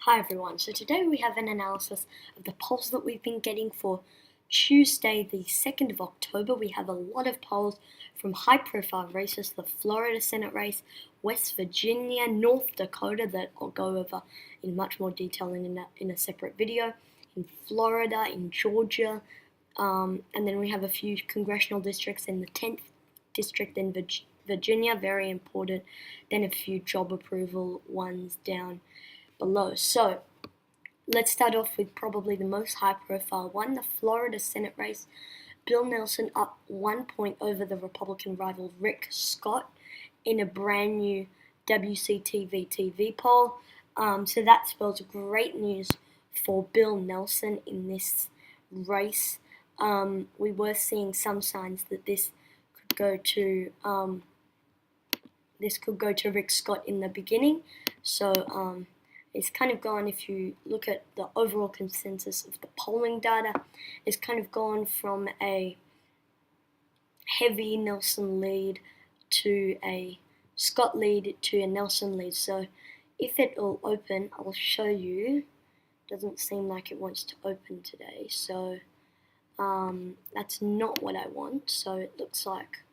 Hi everyone, so today we have an analysis of the polls that we've been getting for Tuesday the 2nd of October. We have a lot of polls from high profile races, the Florida Senate race, West Virginia, North Dakota that I'll go over in much more detail in a separate video, in Florida, in Georgia, and then we have a few congressional districts in the 10th district in Virginia, very important, then a few job approval ones down below. So let's start off with probably the most high profile one, the Florida Senate race. Bill Nelson up 1 point over the Republican rival Rick Scott in a brand new WCTV TV poll. So that spells great news for Bill Nelson in this race. We were seeing some signs that this could go to Rick Scott in the beginning. So it's kind of gone, if you look at the overall consensus of the polling data, it's kind of gone from a heavy Nelson lead to a Scott lead to a Nelson lead. So if it will open, I'll show you. Doesn't seem like it wants to open today, so that's not what I want. So it looks like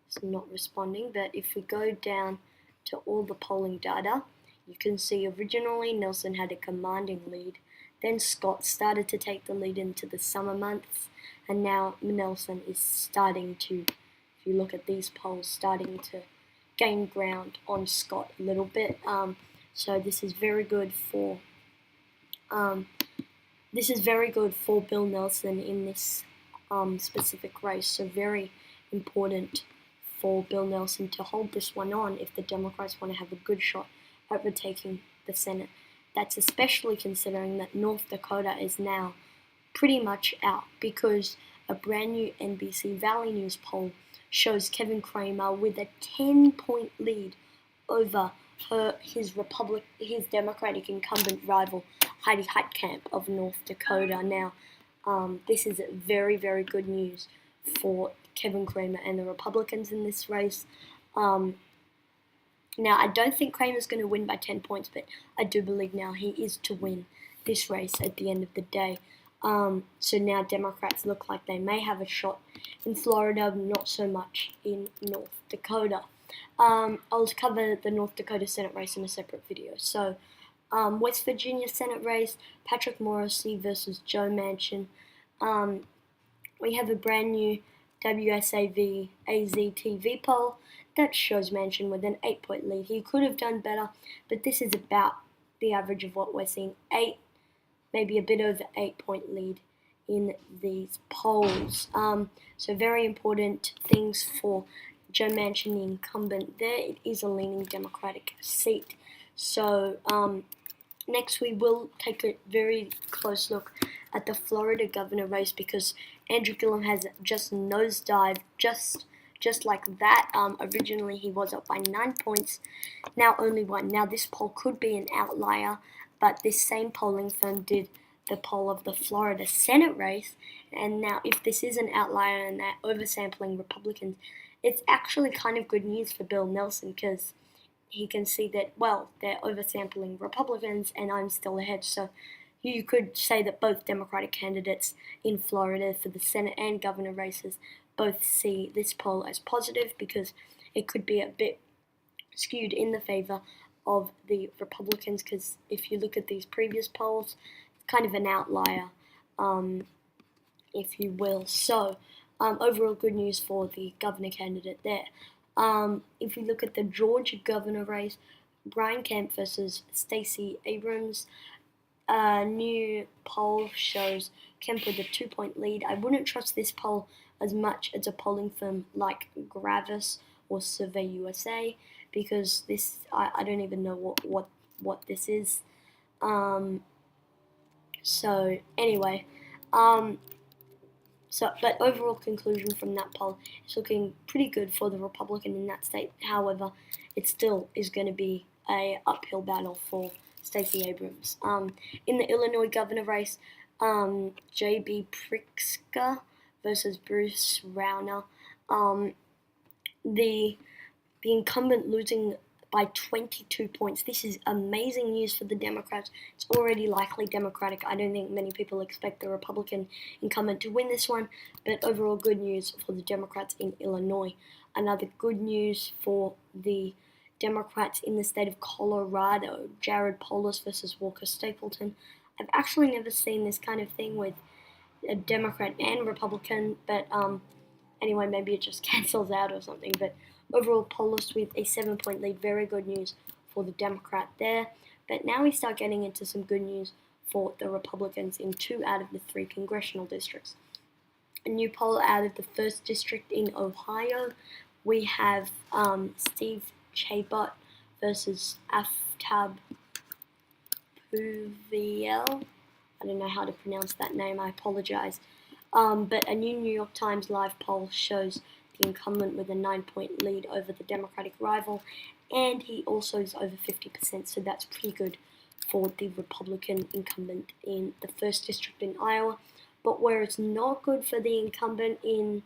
it's not responding, but if we go down to all the polling data, you can see originally Nelson had a commanding lead, then Scott started to take the lead into the summer months, and now Nelson is starting to, if you look at these polls, starting to gain ground on Scott a little bit. So this is very good for Bill Nelson in this specific race. So very important for Bill Nelson to hold this one on if the Democrats want to have a good shot overtaking the Senate. That's especially considering that North Dakota is now pretty much out, because a brand new NBC Valley News poll shows Kevin Cramer with a 10-point lead over his Democratic incumbent rival Heidi Heitkamp of North Dakota. Now, this is very, very good news for Kevin Cramer and the Republicans in this race. Now, I don't think Cramer's going to win by 10 points, but I do believe now he is to win this race at the end of the day. So now Democrats look like they may have a shot in Florida, not so much in North Dakota. I'll cover the North Dakota Senate race in a separate video. So West Virginia Senate race, Patrick Morrisey versus Joe Manchin. We have a brand new WSAV AZ TV poll that shows Manchin with an 8-point lead. He could have done better, but this is about the average of what we're seeing. 8, maybe a bit over 8-point lead in these polls. So very important things for Joe Manchin, the incumbent there. It is a leaning Democratic seat. So next we will take a very close look at the Florida governor race, because Andrew Gillum has just nosedived just like that. Originally he was up by 9 points, now only 1. Now this poll could be an outlier, but this same polling firm did the poll of the Florida Senate race, and now if this is an outlier and they're oversampling Republicans, it's actually kind of good news for Bill Nelson, because he can see that, well, they're oversampling Republicans and I'm still ahead. So you could say that both Democratic candidates in Florida for the Senate and governor races both see this poll as positive, because it could be a bit skewed in the favor of the Republicans, because if you look at these previous polls, it's kind of an outlier, if you will. So overall good news for the governor candidate there. If we look at the Georgia governor race, Brian Kemp versus Stacey Abrams. A new poll shows Kemp with a 2-point lead. I wouldn't trust this poll as much as a polling firm like Gravis or Survey USA, because this, I don't even know what this is. So anyway, but overall conclusion from that poll is looking pretty good for the Republican in that state. However, it still is going to be a uphill battle for Stacey Abrams. In the Illinois governor race, J.B. Pritzker versus Bruce Rauner. The incumbent losing by 22 points. This is amazing news for the Democrats. It's already likely Democratic. I don't think many people expect the Republican incumbent to win this one, but overall good news for the Democrats in Illinois. Another good news for the Democrats in the state of Colorado, Jared Polis versus Walker Stapleton. I've actually never seen this kind of thing with a Democrat and Republican, but anyway, maybe it just cancels out or something. But overall, Polis with a 7-point lead, very good news for the Democrat there. But now we start getting into some good news for the Republicans in 2 out of the 3 congressional districts. A new poll out of the 1st district in Ohio, we have Steve Chabot versus Aftab Puviel. I don't know how to pronounce that name, I apologize. But a new New York Times live poll shows the incumbent with a 9-point lead over the Democratic rival, and he also is over 50%, so that's pretty good for the Republican incumbent in the 1st district in Iowa. But where it's not good for the incumbent in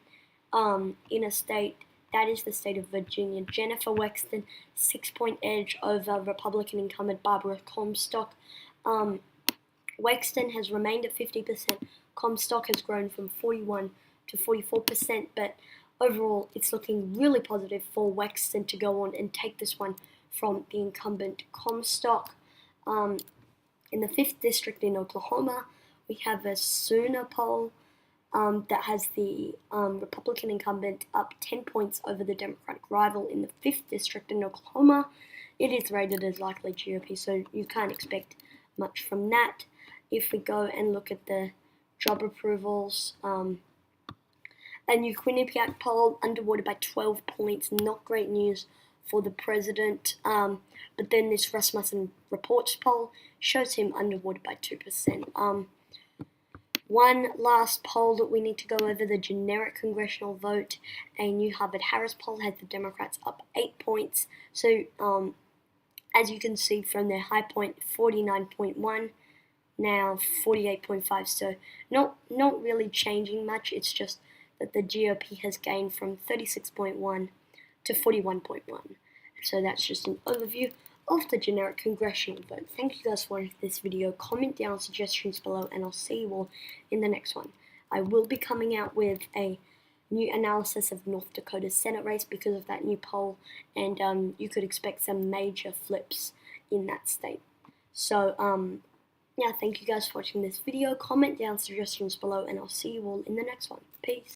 a state, that is the state of Virginia. Jennifer Wexton, 6-point edge over Republican incumbent Barbara Comstock. Wexton has remained at 50%. Comstock has grown from 41 to 44%, but overall it's looking really positive for Wexton to go on and take this one from the incumbent Comstock. In the 5th district in Oklahoma, we have a Sooner poll that has the Republican incumbent up 10 points over the Democratic rival in the 5th district in Oklahoma. It is rated as likely GOP, so you can't expect much from that. If we go and look at the job approvals, a new Quinnipiac poll underwater by 12 points, not great news for the president. But then this Rasmussen Reports poll shows him underwater by 2%. One last poll that we need to go over, the generic congressional vote. A new Harvard-Harris poll has the Democrats up 8 points. So as you can see from their high point, 49.1, now 48.5. So not really changing much. It's just that the GOP has gained from 36.1 to 41.1. So that's just an overview of the generic congressional vote. Thank you guys for watching this video. Comment down suggestions below, and I'll see you all in the next one. I will be coming out with a new analysis of North Dakota's Senate race because of that new poll, and you could expect some major flips in that state. So, yeah, thank you guys for watching this video. Comment down suggestions below, and I'll see you all in the next one. Peace.